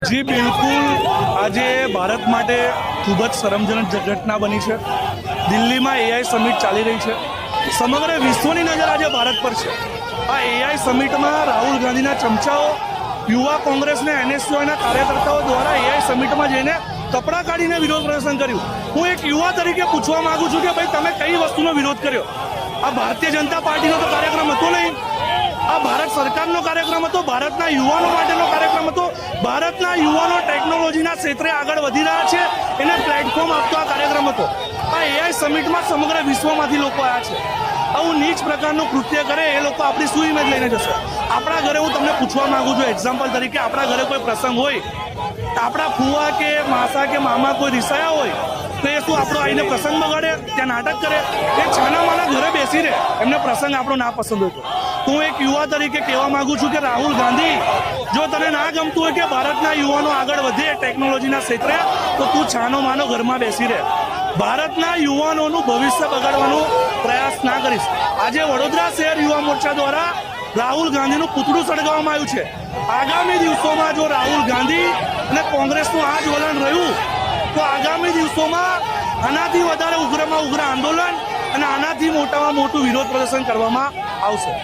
જી બિલકુલ, આજે ભારત માટે ખૂબ જ શરમજનક ઘટના બની છે। દિલ્હીમાં એઆઈ સમિટ ચાલી રહી છે। સમગ્ર વિશ્વની નજર આજે ભારત પર છે। આ એઆઈ સમિટમાં રાહુલ ગાંધીના ચમચાઓ, યુવા કોંગ્રેસના એનએસયુઆઈના કાર્યકર્તાઓ દ્વારા એઆઈ સમિટમાં જઈને કપડાં કાઢીને વિરોધ પ્રદર્શન કર્યું। હું એક યુવા તરીકે પૂછવા માંગુ છું કે ભાઈ તમે કઈ વસ્તુનો વિરોધ કર્યો? આ ભારતીય જનતા પાર્ટીનો તો કાર્યક્રમ હતો નહીં, આ ભારત સરકારનો કાર્યક્રમ હતો, ભારતના યુવાનો માટેનો કાર્યક્રમ હતો। ભારતના યુવાનો ટેકનોલોજીના ક્ષેત્રે આગળ વધી રહ્યા છે, એને પ્લેટફોર્મ આપતો આ કાર્યક્રમ હતો। આ એઆઈ સમિટમાં સમગ્ર વિશ્વમાંથી લોકો આવ્યા છે। આવું નીચ પ્રકારનું કૃત્ય કરે એ લોકો આપણી શું ઇમેજ લઈને જશે? આપણા ઘરે હું તમને પૂછવા માંગુ છું, એક્ઝામ્પલ તરીકે આપણા ઘરે કોઈ પ્રસંગ હોય, આપણા ફુવા કે માસા કે મામા કોઈ રિસાયા હોય તો એ શું આપણો આવીને પ્રસંગ બગાડે, ત્યાં નાટક કરે? એ છાના માના ઘરે બેસી રહે, એમને પ્રસંગ આપણો ના પસંદ હોય તો હું એક યુવા તરીકે કહેવા માંગુ છું કે રાહુલ ગાંધી, જો તને ના ગમતું હોય કે ભારતના યુવાનો આગળ વધે ટેકનોલોજીના ક્ષેત્રે, તો તું છાનો માનો ઘરમાં બેસી રહે। ભારતના યુવાનોનું ભવિષ્ય બગાડવાનો પ્રયાસ ના કરીશ। આજે વડોદરા શહેર યુવા મોરચા દ્વારા રાહુલ ગાંધીનું પૂતળું સળગાવવામાં આવ્યું છે। આગામી દિવસોમાં જો રાહુલ ગાંધી અને કોંગ્રેસનું આ જ વલણ રહ્યું તો આગામી દિવસોમાં આનાથી વધારે ઉગ્રમાં ઉગ્ર આંદોલન અને આનાથી મોટામાં મોટું વિરોધ પ્રદર્શન કરવામાં આવશે।